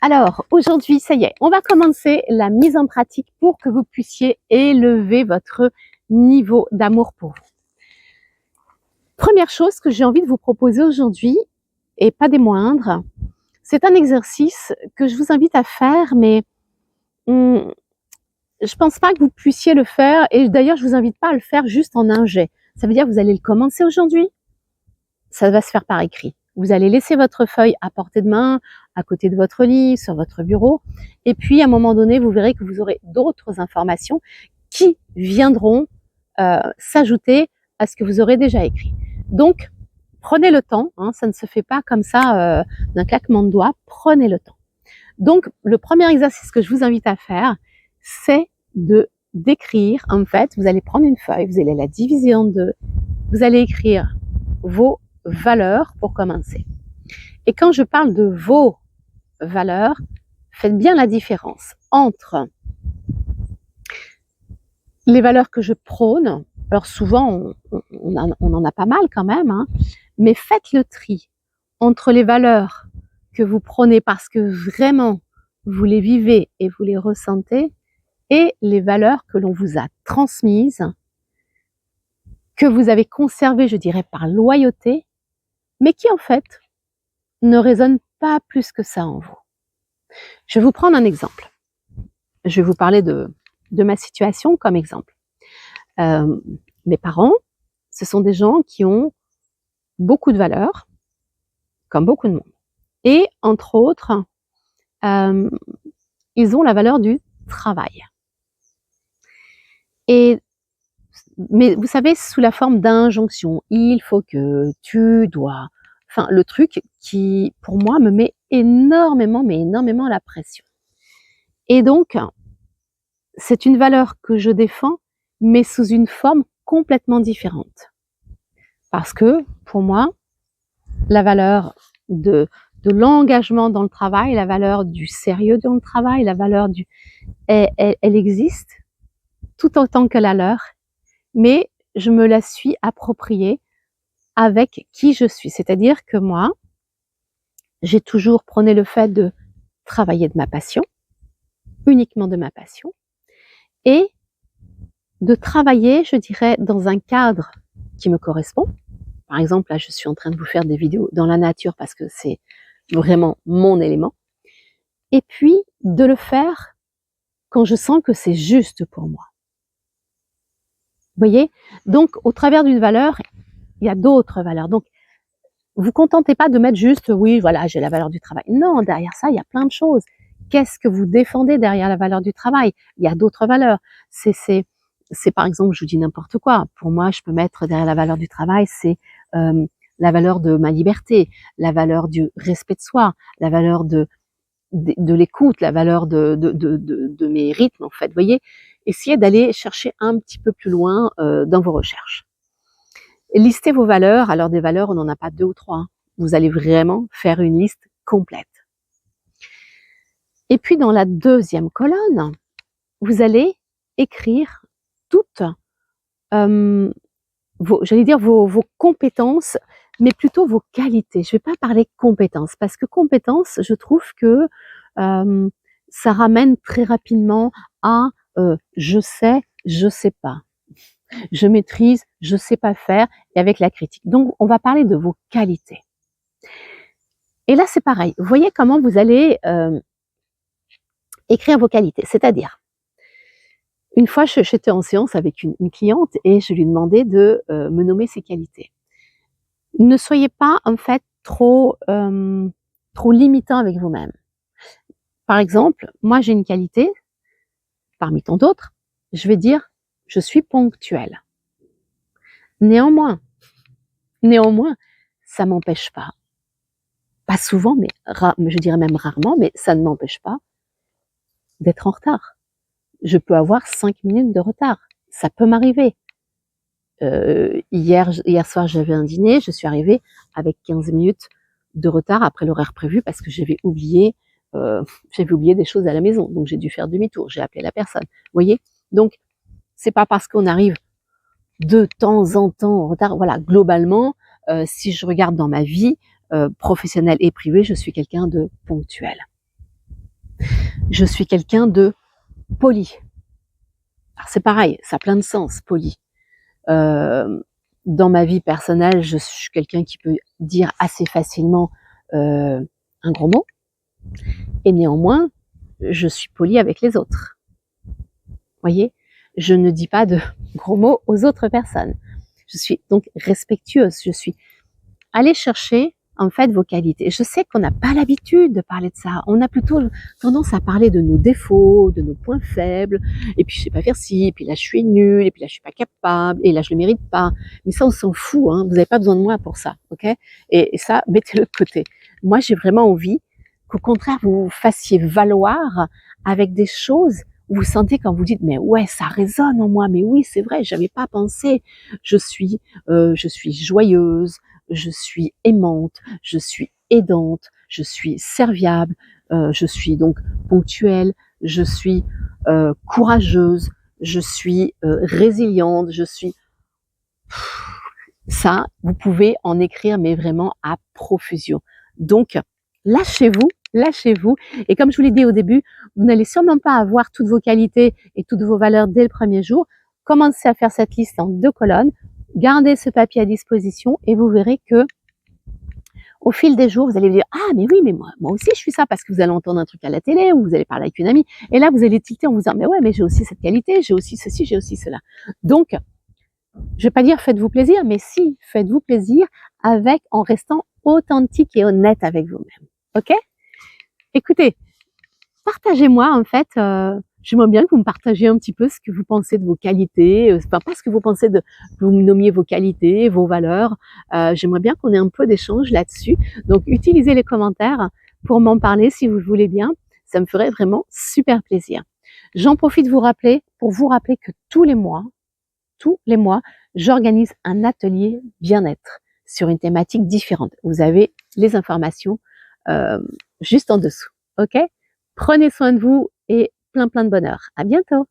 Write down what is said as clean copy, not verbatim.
Alors, aujourd'hui, ça y est, on va commencer la mise en pratique pour que vous puissiez élever votre niveau d'amour pour vous. Première chose que j'ai envie de vous proposer aujourd'hui, et pas des moindres, c'est un exercice que je vous invite à faire, mais je pense pas que vous puissiez le faire, et d'ailleurs, je vous invite pas à le faire juste en un jet. Ça veut dire que vous allez le commencer aujourd'hui, ça va se faire par écrit. Vous allez laisser votre feuille à portée de main, à côté de votre lit, sur votre bureau. Et puis, à un moment donné, vous verrez que vous aurez d'autres informations qui viendront s'ajouter à ce que vous aurez déjà écrit. Donc, prenez le temps. Ça ne se fait pas comme ça d'un claquement de doigts. Prenez le temps. Donc, le premier exercice que je vous invite à faire, c'est d'écrire. En fait, vous allez prendre une feuille, vous allez la diviser en deux. Vous allez écrire vos valeurs pour commencer. Et quand je parle de vos valeurs, faites bien la différence entre les valeurs que je prône. Alors souvent, on en a pas mal quand même, mais faites le tri entre les valeurs que vous prônez parce que vraiment vous les vivez et vous les ressentez, et les valeurs que l'on vous a transmises, que vous avez conservées, je dirais, par loyauté, mais qui en fait ne résonnent pas plus que ça en vous. Je vais vous prendre un exemple. Je vais vous parler de ma situation comme exemple. Mes parents, ce sont des gens qui ont beaucoup de valeurs, comme beaucoup de monde. Et entre autres, ils ont la valeur du travail. Mais vous savez, sous la forme d'injonction, il faut que, tu dois, enfin le truc qui, pour moi, me met énormément la pression. Et donc, c'est une valeur que je défends, mais sous une forme complètement différente. Parce que, pour moi, la valeur de l'engagement dans le travail, la valeur du sérieux dans le travail, la valeur elle existe tout autant que la leur, mais je me la suis appropriée avec qui je suis. C'est-à-dire que moi, j'ai toujours prôné le fait de travailler de ma passion, uniquement de ma passion, et de travailler, je dirais, dans un cadre qui me correspond. Par exemple, là, je suis en train de vous faire des vidéos dans la nature parce que c'est vraiment mon élément. Et puis, de le faire quand je sens que c'est juste pour moi. Vous voyez? Donc, au travers d'une valeur, il y a d'autres valeurs. Donc, vous contentez pas de mettre juste, oui, voilà, j'ai la valeur du travail. Non, derrière ça, il y a plein de choses. Qu'est-ce que vous défendez derrière la valeur du travail? Il y a d'autres valeurs. C'est par exemple, je vous dis n'importe quoi. Pour moi, je peux mettre derrière la valeur du travail, c'est la valeur de ma liberté, la valeur du respect de soi, la valeur de l'écoute, la valeur de mes rythmes, en fait. Vous voyez, essayez d'aller chercher un petit peu plus loin dans vos recherches. Listez vos valeurs. Alors des valeurs, on n'en a pas deux ou trois. Vous allez vraiment faire une liste complète. Et puis dans la deuxième colonne, vous allez écrire toutes vos compétences, mais plutôt vos qualités. Je ne vais pas parler compétences, parce que compétences, je trouve que ça ramène très rapidement à je sais pas. Je maîtrise, je sais pas faire, et avec la critique. Donc, on va parler de vos qualités. Et là, c'est pareil. Vous voyez comment vous allez écrire vos qualités. C'est-à-dire, une fois, j'étais en séance avec une cliente et je lui demandais de me nommer ses qualités. Ne soyez pas, en fait, trop limitant avec vous-même. Par exemple, moi, j'ai une qualité, parmi tant d'autres, je vais dire, je suis ponctuelle. Néanmoins, ça m'empêche pas souvent, mais je dirais même rarement, mais ça ne m'empêche pas d'être en retard. Je peux avoir 5 minutes de retard. Ça peut m'arriver. Hier soir, j'avais un dîner, je suis arrivée avec 15 minutes de retard après l'horaire prévu parce que j'avais oublié des choses à la maison. Donc, j'ai dû faire demi-tour. J'ai appelé la personne. Vous voyez? Donc, c'est pas parce qu'on arrive de temps en temps en retard. Voilà, globalement, si je regarde dans ma vie professionnelle et privée, je suis quelqu'un de ponctuel. Je suis quelqu'un de poli. Alors c'est pareil, ça a plein de sens, poli. Dans ma vie personnelle, je suis quelqu'un qui peut dire assez facilement un gros mot, et néanmoins, je suis poli avec les autres. Voyez, je ne dis pas de gros mots aux autres personnes. Je suis donc respectueuse. Je suis allez chercher en fait vos qualités. Je sais qu'on n'a pas l'habitude de parler de ça. On a plutôt tendance à parler de nos défauts, de nos points faibles. Et puis je sais pas faire ci, et puis là je suis nulle, et puis là je suis pas capable, et là je le mérite pas. Mais ça on s'en fout. Hein. Vous n'avez pas besoin de moi pour ça, ok? Et ça mettez-le de côté. Moi j'ai vraiment envie qu'au contraire vous fassiez valoir avec des choses où vous sentez quand vous dites mais ouais ça résonne en moi. Mais oui c'est vrai, j'avais pas pensé. Je suis joyeuse. Je suis aimante, je suis aidante, je suis serviable, je suis donc ponctuelle, je suis courageuse, je suis résiliente, je suis... Ça, vous pouvez en écrire, mais vraiment à profusion. Donc, lâchez-vous, lâchez-vous. Et comme je vous l'ai dit au début, vous n'allez sûrement pas avoir toutes vos qualités et toutes vos valeurs dès le premier jour. Commencez à faire cette liste en 2 colonnes. Gardez ce papier à disposition et vous verrez que au fil des jours, vous allez vous dire ah mais oui mais moi aussi je suis ça parce que vous allez entendre un truc à la télé ou vous allez parler avec une amie et là vous allez tilter en vous disant mais ouais mais j'ai aussi cette qualité, j'ai aussi ceci, j'ai aussi cela. Donc je vais pas dire faites-vous plaisir mais si faites-vous plaisir avec en restant authentique et honnête avec vous-même. Ok? Écoutez, partagez-moi en fait. J'aimerais bien que vous me partagiez un petit peu ce que vous pensez de vos qualités, enfin pas ce que vous pensez de, que vous me nommiez vos qualités, vos valeurs. J'aimerais bien qu'on ait un peu d'échange là-dessus. Donc utilisez les commentaires pour m'en parler si vous le voulez bien. Ça me ferait vraiment super plaisir. J'en profite pour vous rappeler que tous les mois, j'organise un atelier bien-être sur une thématique différente. Vous avez les informations juste en dessous. Ok? Prenez soin de vous et plein de bonheur. À bientôt.